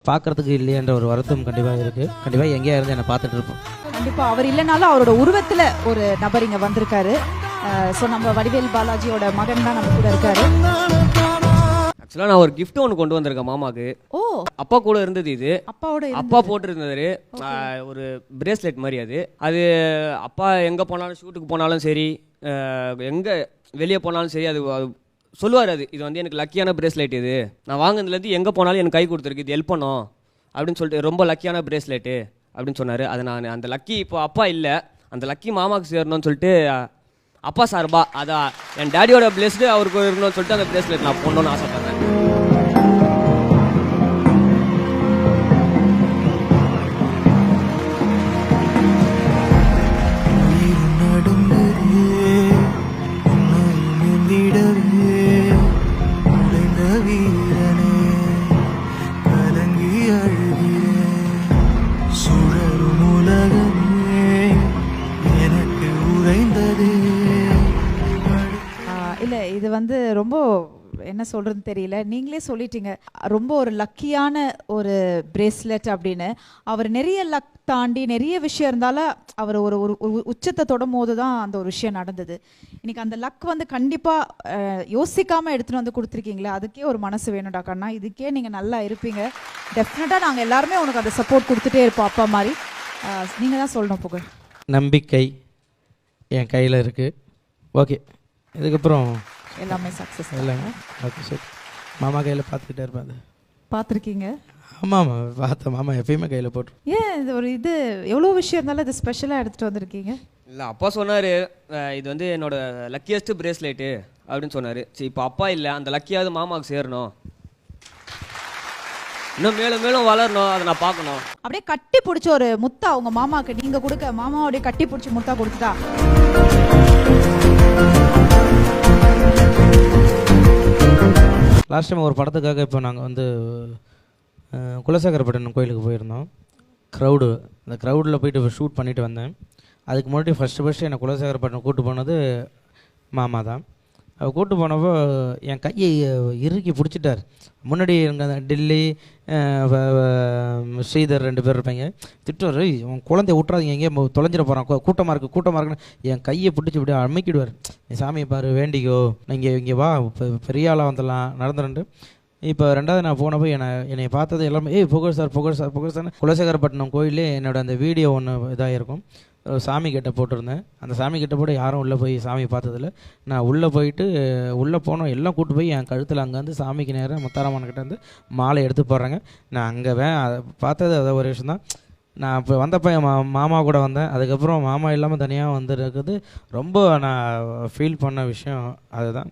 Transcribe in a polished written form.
பார்க்கறதுக்கு இல்லையன்ற ஒரு வருத்தம் கண்டிப்பாக இருக்குது. கண்டிப்பாக எங்கேயா இருந்து என்னை பார்த்துட்டு இருப்போம். கண்டிப்பாக அவர் இல்லைனாலும் அவரோட உருவத்தில் ஒரு நபர் இங்கே வந்திருக்காரு. ஸோ நம்ம வடிவேல் பாலாஜியோட மகன் தான் நம்ம கூட இருக்காரு. ஆக்சுவலாக நான் ஒரு கிஃப்ட் ஒன்று கொண்டு வந்திருக்கேன் மாமாக்கு. ஓ, அப்பா கூட இருந்தது இது. அப்பாவோட அப்பா போட்டிருந்தாரு ஒரு பிரேஸ்லெட் மாதிரி. அது அப்பா எங்கே போனாலும் ஷூட்டுக்கு போனாலும் சரி, எங்கே வெளியே போனாலும் சரி, அது சொல்லுவார். இது வந்து எனக்கு லக்கியான பிரேஸ்லெட், இது நான் வாங்கினதுலேருந்து எங்கே போனாலும் எனக்கு கை கொடுத்துருக்கு, இது ஹெல்ப் பண்ணும் அப்படின்னு சொல்லிட்டு ரொம்ப லக்கியான பிரேஸ்லெட்டு அப்படின்னு சொன்னார். அது நான் அந்த லக்கி இப்போ அப்பா இல்லை, அந்த லக்கி மாமாவுக்கு சேரணும்னு சொல்லிட்டு அப்பா சார்பா அதான் என் டேடியோட பிளேஸ்டு அவருக்கு இருக்கணும்னு சொல்லிட்டு அந்த பிரேஸ்லெட் நான் போடணும்னு ஆசைப்பட்றேன். இல்லை, இது வந்து ரொம்ப என்ன சொல்கிறதுன்னு தெரியல. நீங்களே சொல்லிட்டீங்க ரொம்ப ஒரு லக்கியான ஒரு பிரேஸ்லெட் அப்படின்னு. அவர் நிறைய லக் தாண்டி நிறைய விஷயம் இருந்தாலும் அவர் ஒரு ஒரு உச்சத்தை தொடும் போது தான் அந்த ஒரு விஷயம் நடந்தது. இன்னைக்கு அந்த லக் வந்து கண்டிப்பாக யோசிக்காமல் எடுத்துகிட்டு வந்து கொடுத்துருக்கீங்களே, அதுக்கே ஒரு மனசு வேணும்டா கண்ணா. இதுக்கே நீங்கள் நல்லா இருப்பீங்க. டெஃபினட்டாக நாங்கள் எல்லாருமே உனக்கு அந்த சப்போர்ட் கொடுத்துட்டே இருப்போம் அப்பா மாதிரி. நீங்கள் தான் சொல்லணும் புகழ். நம்பிக்கை என் கையில் இருக்குது. ஓகே, இதுக்கப்புறம் எல்லாமே சக்ஸஸ் இல்லைங்க. ஓகே சார், மாமா கையில் பார்த்துக்கிட்டே இருப்பேன். அது பார்த்துருக்கீங்க? ஆமாம் ஆமாம், பார்த்தேன். மாமா எப்பயுமே கையில் போட்டு. ஏன் இது ஒரு இது எவ்வளோ விஷயம் இருந்தாலும் இது ஸ்பெஷலாக எடுத்துகிட்டு வந்திருக்கீங்க? இல்லை, அப்பா சொன்னார் இது வந்து என்னோட லக்கியஸ்ட் பிரேஸ்லெட்டு அப்படின்னு சொன்னார். சரி, இப்போ அப்பா இல்லை, அந்த லக்கியாவது மாமாவுக்கு சேரணும், இன்னும் மேலும் மேலும் வளரணும், அதை நான் பார்க்கணும். அப்படியே கட்டி பிடிச்ச ஒரு முத்தா உங்க மாமாக்கு நீங்க கொடுக்க, மாமாவோடைய கட்டி பிடிச்சி முத்தா கொடுத்துட்டா. லாஸ்ட் டைம் ஒரு படத்துக்காக இப்போ நாங்கள் வந்து குலசேகரப்பட்டினம் கோயிலுக்கு போயிருந்தோம். அந்த க்ரௌடில் போயிட்டு ஷூட் பண்ணிவிட்டு வந்தேன். அதுக்கு முன்னாடி ஃபஸ்ட்டு என்னை குலசேகரப்பட்டினம் கூப்பிட்டு போனது மாமா தான். அவர் கூப்பிட்டு போனப்போ என் கையை இறுக்கி பிடிச்சிட்டார். முன்னாடி எங்கள் டெல்லி ஸ்ரீதர் 2 பேர் இருப்பாங்க. திட்டுவார், உன் குழந்தைய விட்றாதீங்க, எங்கேயோ தொலைஞ்சிட போகிறான், கூட்டமாக இருக்குன்னு என் கையை பிடிச்சி இப்படி அமைக்கிடுவார். சாமியை பாரு, வேண்டிக்கோ, இங்கே வா, பெரிய ஆளாக வந்துடலாம், நடந்துட்டு. இப்போ 2வது நான் போனப்போ என்னை பார்த்தது எல்லாமே புகழ் சார் குலசேகரப்பட்டினம் கோயிலே என்னோட அந்த வீடியோ ஒன்று இதாக இருக்கும். சாமி கிட்ட போட்டிருந்தேன். அந்த சாமி கிட்ட போட்டு யாரும் உள்ளே போய் சாமி பார்த்ததில்ல. நான் உள்ளே போயிட்டு உள்ளே போனோம், எல்லாம் கூப்பிட்டு போய் என் கழுத்தில் அங்கே வந்து சாமிக்கு நேரம் முத்தாரம்மன் கிட்ட வந்து மாலை எடுத்து போடுறாங்க. நான் அங்கே அதை பார்த்தது அதை ஒரு விஷயம் தான். நான் இப்போ வந்தப்போ என் மாமா கூட வந்தேன். அதுக்கப்புறம் மாமா இல்லாமல் தனியாக வந்துருக்குது ரொம்ப நான் ஃபீல் பண்ண விஷயம் அதுதான்.